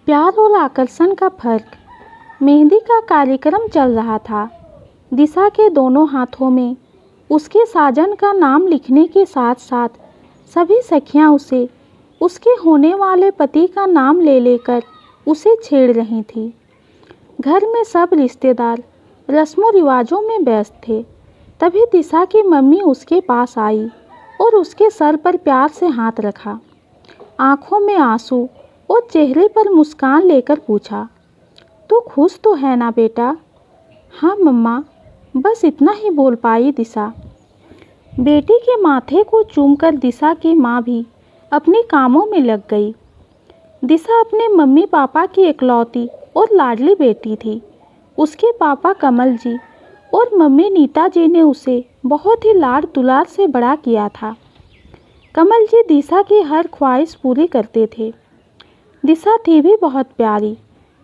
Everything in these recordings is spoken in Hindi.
प्यार और आकर्षण का फर्क। मेहंदी का कार्यक्रम चल रहा था। दिशा के दोनों हाथों में उसके साजन का नाम लिखने के साथ साथ सभी सखियां उसे उसके होने वाले पति का नाम ले लेकर उसे छेड़ रही थी। घर में सब रिश्तेदार रस्मों रिवाजों में व्यस्त थे। तभी दिशा की मम्मी उसके पास आई और उसके सर पर प्यार से हाथ रखा। आंखों में आंसू और चेहरे पर मुस्कान लेकर पूछा, तू खुश तो है ना बेटा? हाँ मम्मा, बस इतना ही बोल पाई दिशा। बेटी के माथे को चूमकर दिशा की माँ भी अपने कामों में लग गई। दिशा अपने मम्मी पापा की इकलौती और लाडली बेटी थी। उसके पापा कमल जी और मम्मी नीता जी ने उसे बहुत ही लाड दुलार से बड़ा किया था। कमल जी दिशा की हर ख्वाहिश पूरी करते थे। दिशा थी भी बहुत प्यारी,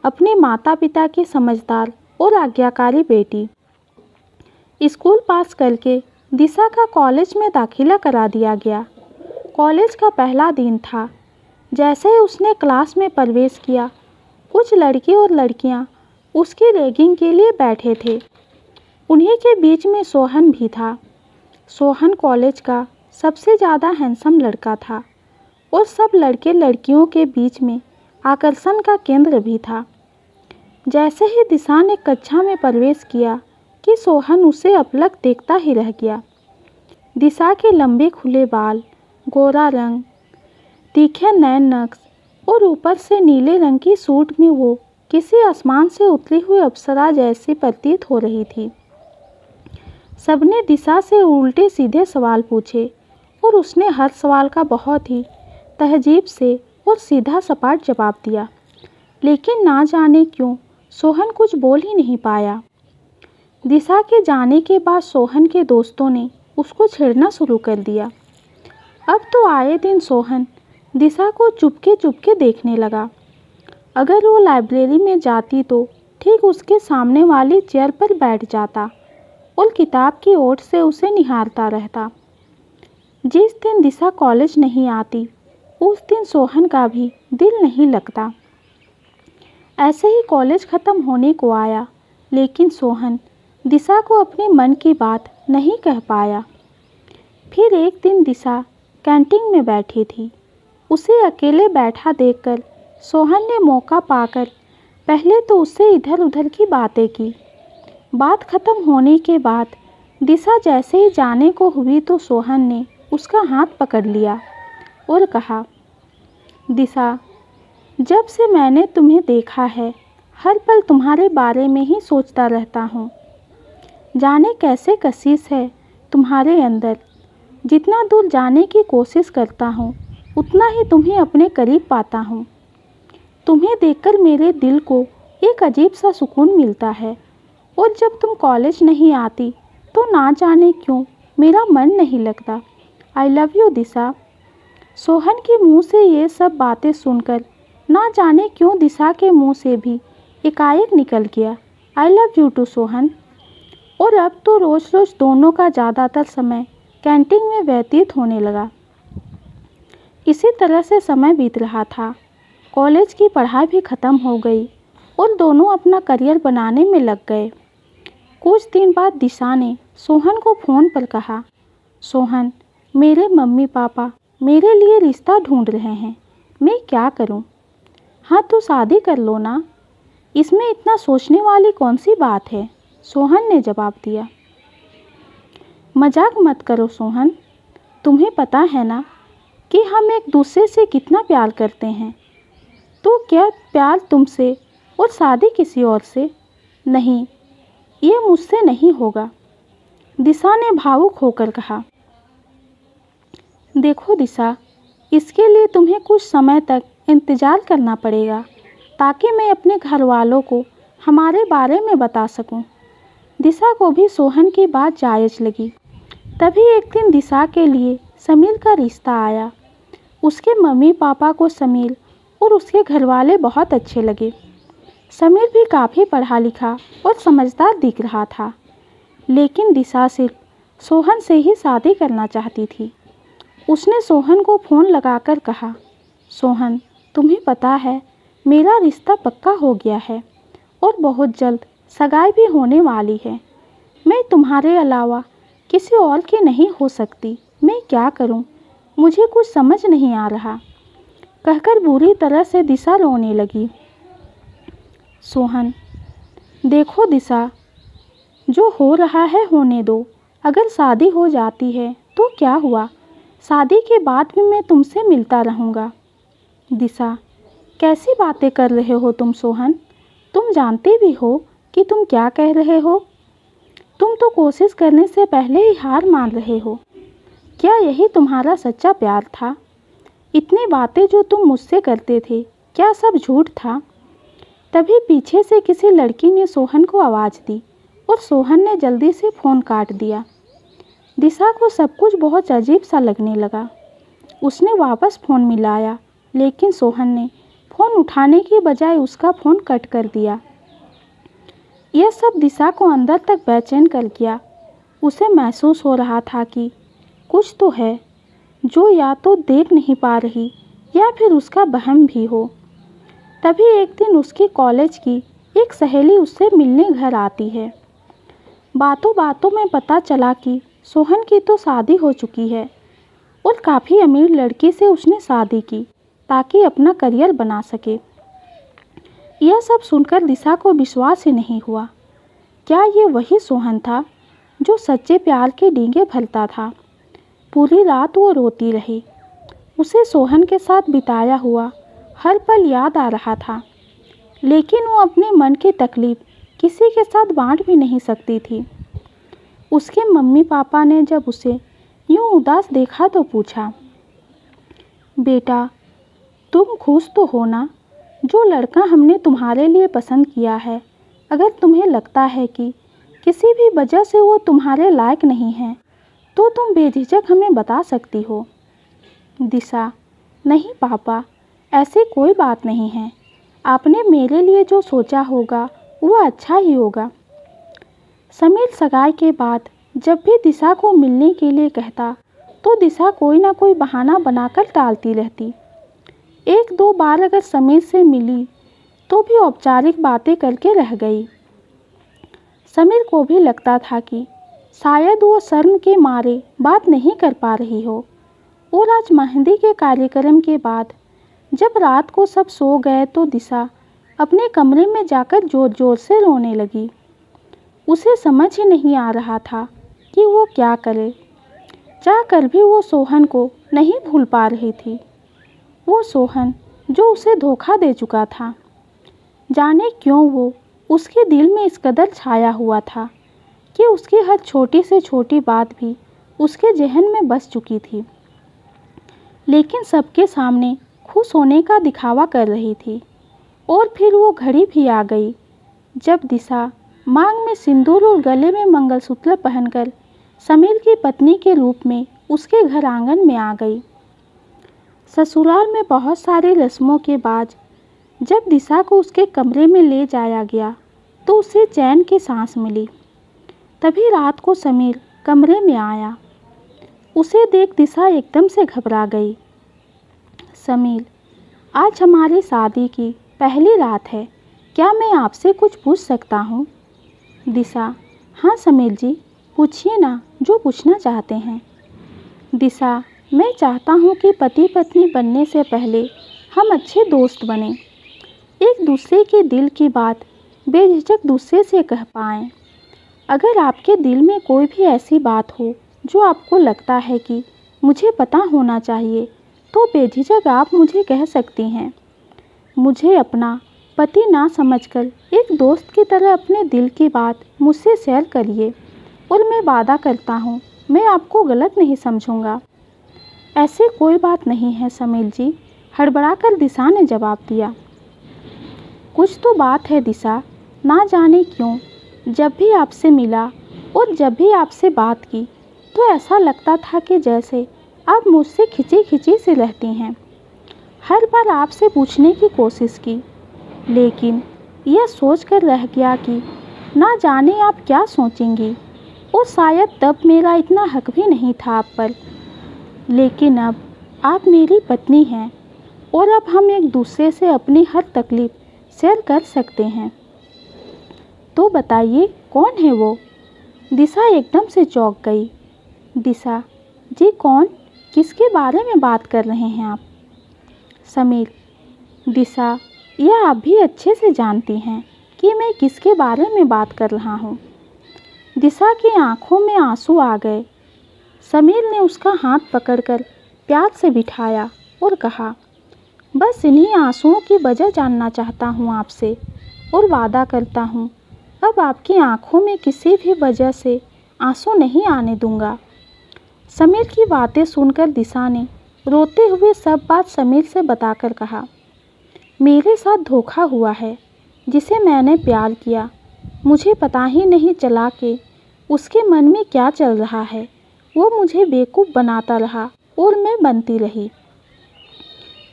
अपने माता पिता की समझदार और आज्ञाकारी बेटी। स्कूल पास करके दिशा का कॉलेज में दाखिला करा दिया गया। कॉलेज का पहला दिन था। जैसे ही उसने क्लास में प्रवेश किया, कुछ लड़के और लड़कियां उसकी रैगिंग के लिए बैठे थे। उन्हीं के बीच में सोहन भी था। सोहन कॉलेज का सबसे ज़्यादा हैंडसम लड़का था और सब लड़के लड़कियों के बीच में आकर्षण का केंद्र भी था। जैसे ही दिशा ने कक्षा में प्रवेश किया कि सोहन उसे अपलक देखता ही रह गया। दिशा के लंबे खुले बाल, गोरा रंग, तीखे नैन नक्श और ऊपर से नीले रंग की सूट में वो किसी आसमान से उतरी हुई अप्सरा जैसी प्रतीत हो रही थी। सबने दिशा से उल्टे सीधे सवाल पूछे और उसने हर सवाल का बहुत ही तहजीब से और सीधा सपाट जवाब दिया। लेकिन ना जाने क्यों सोहन कुछ बोल ही नहीं पाया। दिशा के जाने के बाद सोहन के दोस्तों ने उसको छेड़ना शुरू कर दिया। अब तो आए दिन सोहन दिशा को चुपके चुपके देखने लगा। अगर वो लाइब्रेरी में जाती तो ठीक उसके सामने वाली चेयर पर बैठ जाता और किताब की ओट से उसे निहारता रहता। जिस दिन दिशा कॉलेज नहीं आती उस दिन सोहन का भी दिल नहीं लगता। ऐसे ही कॉलेज ख़त्म होने को आया, लेकिन सोहन दिशा को अपने मन की बात नहीं कह पाया। फिर एक दिन दिशा कैंटीन में बैठी थी। उसे अकेले बैठा देखकर सोहन ने मौका पाकर पहले तो उससे इधर उधर की बातें की। बात ख़त्म होने के बाद दिशा जैसे ही जाने को हुई तो सोहन ने उसका हाथ पकड़ लिया और कहा, दिशा, जब से मैंने तुम्हें देखा है हर पल तुम्हारे बारे में ही सोचता रहता हूँ। जाने कैसे कशिश है तुम्हारे अंदर। जितना दूर जाने की कोशिश करता हूँ उतना ही तुम्हें अपने करीब पाता हूँ। तुम्हें देखकर मेरे दिल को एक अजीब सा सुकून मिलता है और जब तुम कॉलेज नहीं आती तो ना जाने क्यों मेरा मन नहीं लगता। आई लव यू दिशा। सोहन के मुंह से ये सब बातें सुनकर ना जाने क्यों दिशा के मुंह से भी एकाएक निकल गया, I love you too Sohan. और अब तो रोज़ रोज़ दोनों का ज़्यादातर समय कैंटीन में व्यतीत होने लगा। इसी तरह से समय बीत रहा था। कॉलेज की पढ़ाई भी ख़त्म हो गई और दोनों अपना करियर बनाने में लग गए। कुछ दिन बाद दिशा ने सोहन को फ़ोन पर कहा, सोहन, मेरे मम्मी पापा मेरे लिए रिश्ता ढूंढ रहे हैं, मैं क्या करूं? हाँ तो शादी कर लो ना, इसमें इतना सोचने वाली कौन सी बात है? सोहन ने जवाब दिया। मजाक मत करो सोहन, तुम्हें पता है ना कि हम एक दूसरे से कितना प्यार करते हैं। तो क्या प्यार तुमसे और शादी किसी और से? नहीं, ये मुझसे नहीं होगा, दिशा ने भावुक होकर कहा। देखो दिशा, इसके लिए तुम्हें कुछ समय तक इंतज़ार करना पड़ेगा ताकि मैं अपने घर वालों को हमारे बारे में बता सकूं। दिशा को भी सोहन की बात जायज़ लगी। तभी एक दिन दिशा के लिए समीर का रिश्ता आया। उसके मम्मी पापा को समीर और उसके घर वाले बहुत अच्छे लगे। समीर भी काफ़ी पढ़ा लिखा और समझदार दिख रहा था, लेकिन दिशा सिर्फ सोहन से ही शादी करना चाहती थी। उसने सोहन को फ़ोन लगाकर कहा, सोहन, तुम्हें पता है मेरा रिश्ता पक्का हो गया है और बहुत जल्द सगाई भी होने वाली है। मैं तुम्हारे अलावा किसी और की नहीं हो सकती। मैं क्या करूं? मुझे कुछ समझ नहीं आ रहा, कहकर बुरी तरह से दिशा रोने लगी। सोहन, देखो दिशा, जो हो रहा है होने दो। अगर शादी हो जाती है तो क्या हुआ? शादी के बाद भी मैं तुमसे मिलता रहूँगा। दिशा, कैसी बातें कर रहे हो तुम सोहन? तुम जानते भी हो कि तुम क्या कह रहे हो। तुम तो कोशिश करने से पहले ही हार मान रहे हो। क्या यही तुम्हारा सच्चा प्यार था? इतनी बातें जो तुम मुझसे करते थे, क्या सब झूठ था? तभी पीछे से किसी लड़की ने सोहन को आवाज़ दी और सोहन ने जल्दी से फ़ोन काट दिया। दिशा को सब कुछ बहुत अजीब सा लगने लगा। उसने वापस फ़ोन मिलाया, लेकिन सोहन ने फ़ोन उठाने की बजाय उसका फ़ोन कट कर दिया। यह सब दिशा को अंदर तक बेचैन कर गया। उसे महसूस हो रहा था कि कुछ तो है जो या तो देख नहीं पा रही या फिर उसका वहम भी हो। तभी एक दिन उसकी कॉलेज की एक सहेली उससे मिलने घर आती है। बातों बातों में पता चला कि सोहन की तो शादी हो चुकी है और काफ़ी अमीर लड़की से उसने शादी की ताकि अपना करियर बना सके। यह सब सुनकर दिशा को विश्वास ही नहीं हुआ। क्या ये वही सोहन था जो सच्चे प्यार के डींगे भरता था? पूरी रात वो रोती रही। उसे सोहन के साथ बिताया हुआ हर पल याद आ रहा था, लेकिन वो अपने मन की तकलीफ किसी के साथ बांट भी नहीं सकती थी। उसके मम्मी पापा ने जब उसे यूं उदास देखा तो पूछा, बेटा, तुम खुश तो हो ना? जो लड़का हमने तुम्हारे लिए पसंद किया है, अगर तुम्हें लगता है कि किसी भी वजह से वो तुम्हारे लायक नहीं है तो तुम बेझिझक हमें बता सकती हो। दिशा, नहीं पापा, ऐसी कोई बात नहीं है। आपने मेरे लिए जो सोचा होगा वो अच्छा ही होगा। समीर सगाई के बाद जब भी दिशा को मिलने के लिए कहता तो दिशा कोई ना कोई बहाना बनाकर टालती रहती। एक दो बार अगर समीर से मिली तो भी औपचारिक बातें करके रह गई। समीर को भी लगता था कि शायद वो शर्म के मारे बात नहीं कर पा रही हो। और आज मेहंदी के कार्यक्रम के बाद जब रात को सब सो गए तो दिशा अपने कमरे में जाकर ज़ोर ज़ोर से रोने लगी। उसे समझ ही नहीं आ रहा था कि वो क्या करे। चाहकर भी वो सोहन को नहीं भूल पा रही थी। वो सोहन जो उसे धोखा दे चुका था। जाने क्यों वो उसके दिल में इस कदर छाया हुआ था कि उसकी हर छोटी से छोटी बात भी उसके जहन में बस चुकी थी, लेकिन सबके सामने खुश होने का दिखावा कर रही थी। और फिर वो घड़ी भी आ गई जब दिशा मांग में सिंदूर और गले में मंगलसूत्र पहनकर समीर की पत्नी के रूप में उसके घर आंगन में आ गई। ससुराल में बहुत सारी रस्मों के बाद जब दिशा को उसके कमरे में ले जाया गया तो उसे चैन की सांस मिली। तभी रात को समीर कमरे में आया। उसे देख दिशा एकदम से घबरा गई। समीर, आज हमारी शादी की पहली रात है, क्या मैं आपसे कुछ पूछ सकता हूँ? दिशा, हाँ समीर जी, पूछिए ना जो पूछना चाहते हैं। दिशा, मैं चाहता हूँ कि पति पत्नी बनने से पहले हम अच्छे दोस्त बने, एक दूसरे के दिल की बात बेझिझक दूसरे से कह पाएँ। अगर आपके दिल में कोई भी ऐसी बात हो जो आपको लगता है कि मुझे पता होना चाहिए तो बेझिझक आप मुझे कह सकती हैं। मुझे अपना पति ना समझकर एक दोस्त की तरह अपने दिल की बात मुझसे शेयर करिए और मैं वादा करता हूँ मैं आपको गलत नहीं समझूंगा। ऐसी कोई बात नहीं है समीर जी, हड़बड़ाकर दिशा ने जवाब दिया। कुछ तो बात है दिशा, ना जाने क्यों जब भी आपसे मिला और जब भी आपसे बात की तो ऐसा लगता था कि जैसे आप मुझसे खिंची खिंची से रहती हैं। हर बार आपसे पूछने की कोशिश की, लेकिन यह सोचकर रह गया कि ना जाने आप क्या सोचेंगी और शायद तब मेरा इतना हक भी नहीं था आप पर। लेकिन अब आप मेरी पत्नी हैं और अब हम एक दूसरे से अपनी हर तकलीफ़ शेयर कर सकते हैं। तो बताइए कौन है वो? दिशा एकदम से चौंक गई। दिशा जी कौन? किसके बारे में बात कर रहे हैं आप? समीर दिशा यह आप भी अच्छे से जानती हैं कि मैं किसके बारे में बात कर रहा हूँ। दिशा की आंखों में आंसू आ गए। समीर ने उसका हाथ पकड़कर प्यार से बिठाया और कहा, बस इन्हीं आंसुओं की वजह जानना चाहता हूँ आपसे और वादा करता हूँ अब आपकी आंखों में किसी भी वजह से आंसू नहीं आने दूंगा। समीर की बातें सुनकर दिशा ने रोते हुए सब बात समीर से बताकर कहा, मेरे साथ धोखा हुआ है जिसे मैंने प्यार किया। मुझे पता ही नहीं चला कि उसके मन में क्या चल रहा है। वो मुझे बेवकूफ़ बनाता रहा और मैं बनती रही।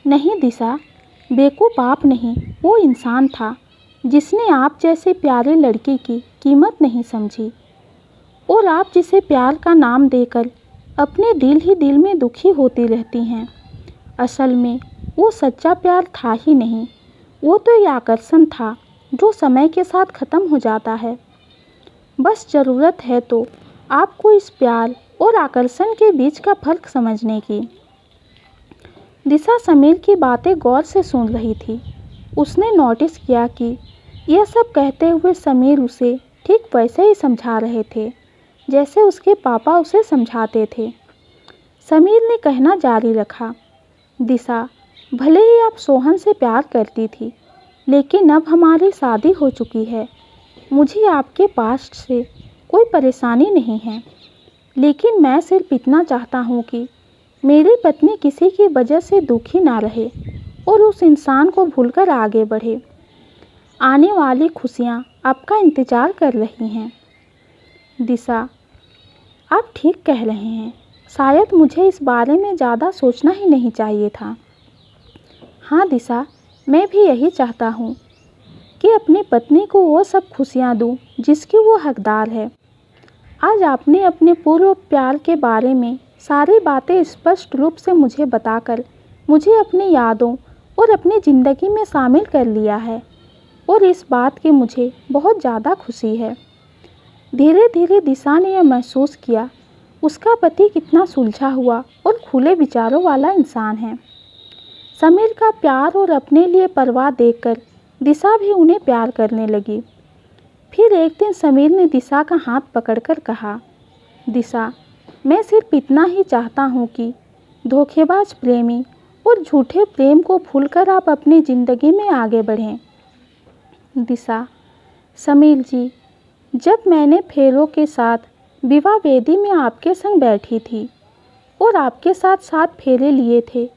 नहीं दिशा, बेवकूफ़ आप नहीं, वो इंसान था जिसने आप जैसे प्यारे लड़के की कीमत नहीं समझी और आप जिसे प्यार का नाम देकर अपने दिल ही दिल में दुखी होती रहती हैं। असल में वो सच्चा प्यार था ही नहीं, वो तो ये आकर्षण था जो समय के साथ ख़त्म हो जाता है। बस ज़रूरत है तो आपको इस प्यार और आकर्षण के बीच का फ़र्क समझने की। दिशा समीर की बातें गौर से सुन रही थी। उसने नोटिस किया कि यह सब कहते हुए समीर उसे ठीक वैसे ही समझा रहे थे जैसे उसके पापा उसे समझाते थे। समीर ने कहना जारी रखा, दिशा भले ही आप सोहन से प्यार करती थी, लेकिन अब हमारी शादी हो चुकी है। मुझे आपके पास्ट से कोई परेशानी नहीं है, लेकिन मैं सिर्फ इतना चाहता हूँ कि मेरी पत्नी किसी की वजह से दुखी ना रहे और उस इंसान को भूलकर आगे बढ़े। आने वाली खुशियाँ आपका इंतज़ार कर रही हैं। दिशा आप ठीक कह रहे हैं, शायद मुझे इस बारे में ज़्यादा सोचना ही नहीं चाहिए था। हाँ दिशा, मैं भी यही चाहता हूँ कि अपनी पत्नी को वो सब खुशियाँ दूँ जिसकी वो हकदार है। आज आपने अपने पूर्व प्यार के बारे में सारी बातें स्पष्ट रूप से मुझे बताकर मुझे अपनी यादों और अपनी ज़िंदगी में शामिल कर लिया है और इस बात की मुझे बहुत ज़्यादा खुशी है। धीरे धीरे दिशा ने यह महसूस किया उसका पति कितना सुलझा हुआ और खुले विचारों वाला इंसान है। समीर का प्यार और अपने लिए परवाह देखकर दिशा भी उन्हें प्यार करने लगी। फिर एक दिन समीर ने दिशा का हाथ पकड़कर कहा, दिशा मैं सिर्फ इतना ही चाहता हूँ कि धोखेबाज प्रेमी और झूठे प्रेम को भूलकर आप अपनी ज़िंदगी में आगे बढ़ें। दिशा समीर जी, जब मैंने फेरों के साथ विवाह वेदी में आपके संग बैठी थी और आपके साथ 7 फेरे लिए थे,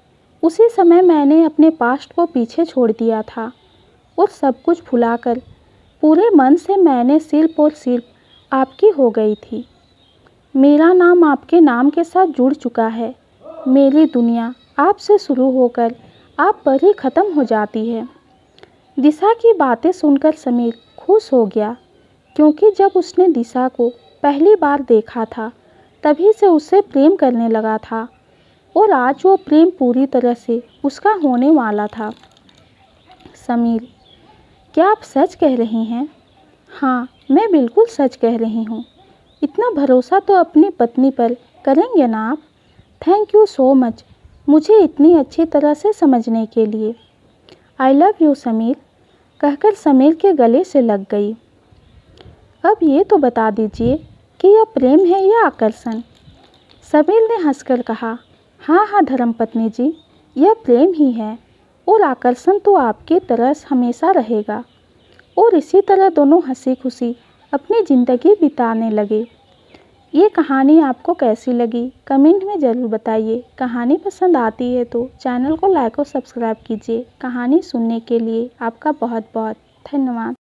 उसी समय मैंने अपने पास्ट को पीछे छोड़ दिया था और सब कुछ भुलाकर पूरे मन से मैंने सिर्फ और सिर्फ आपकी हो गई थी। मेरा नाम आपके नाम के साथ जुड़ चुका है। मेरी दुनिया आपसे शुरू होकर आप पर ही ख़त्म हो जाती है। दिशा की बातें सुनकर समीर खुश हो गया, क्योंकि जब उसने दिशा को पहली बार देखा था तभी से उससे प्रेम करने लगा था और आज वो प्रेम पूरी तरह से उसका होने वाला था। समीर, क्या आप सच कह रही हैं? हाँ, मैं बिल्कुल सच कह रही हूँ। इतना भरोसा तो अपनी पत्नी पर करेंगे ना आप? थैंक यू सो मच मुझे इतनी अच्छी तरह से समझने के लिए। आई लव यू समीर, कहकर समीर के गले से लग गई। अब ये तो बता दीजिए कि यह प्रेम है या आकर्षण? समीर ने हंसकर कहा, हाँ हाँ धर्मपत्नी जी, यह प्रेम ही है और आकर्षण तो आपकी तरह हमेशा रहेगा। और इसी तरह दोनों हंसी खुशी अपनी ज़िंदगी बिताने लगे। ये कहानी आपको कैसी लगी कमेंट में ज़रूर बताइए। कहानी पसंद आती है तो चैनल को लाइक और सब्सक्राइब कीजिए। कहानी सुनने के लिए आपका बहुत बहुत धन्यवाद।